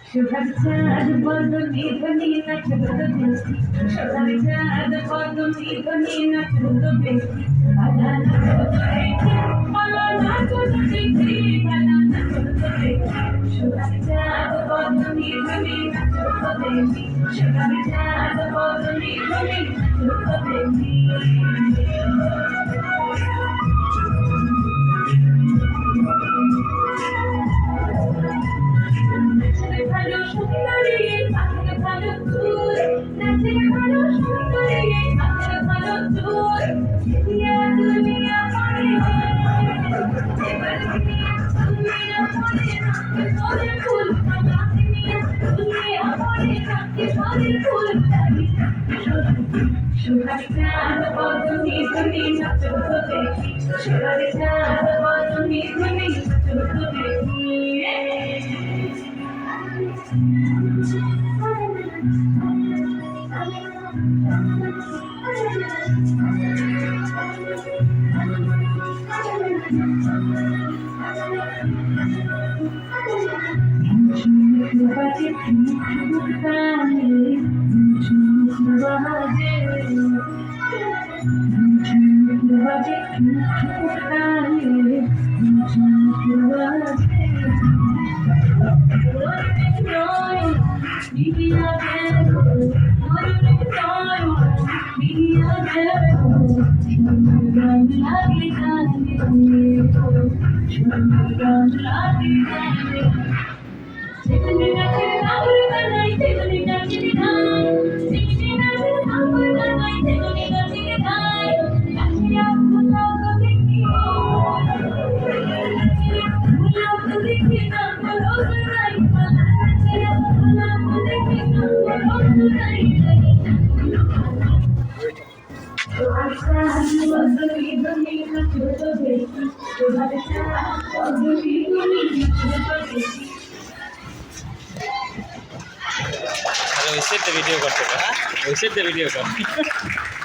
শুভচাঁদ বদনে ধ্বনি নাচত বেশি শুভচাঁদ বদনে ধ্বনি নাচত বেশি পালা নাচত দেখি পালা নাচত দেখি পালা নাচত দেখি শুভচাঁদ বদনে ধ্বনি নাচত বেশি শুভচাঁদ বদনে ধ্বনি নাচত বেশি ভালো সুন্দরী পাখির ভালো চুল নাচে ভালো সুন্দরী পাখির ভালো চুল দুনিয়া দুনিয়া পড়ে এবার দুনিয়া দুনিয়া পড়ে তোরে ফুল দুনিয়া পড়ে তোরে ফুল শুভচাঁদ বদনে ধ্বনি নাচত দেখি শুভচাঁদ বদনে ধ্বনি নাচত দেখি वैसे तो वीडियो करते हैं, वैसे तो वीडियो कर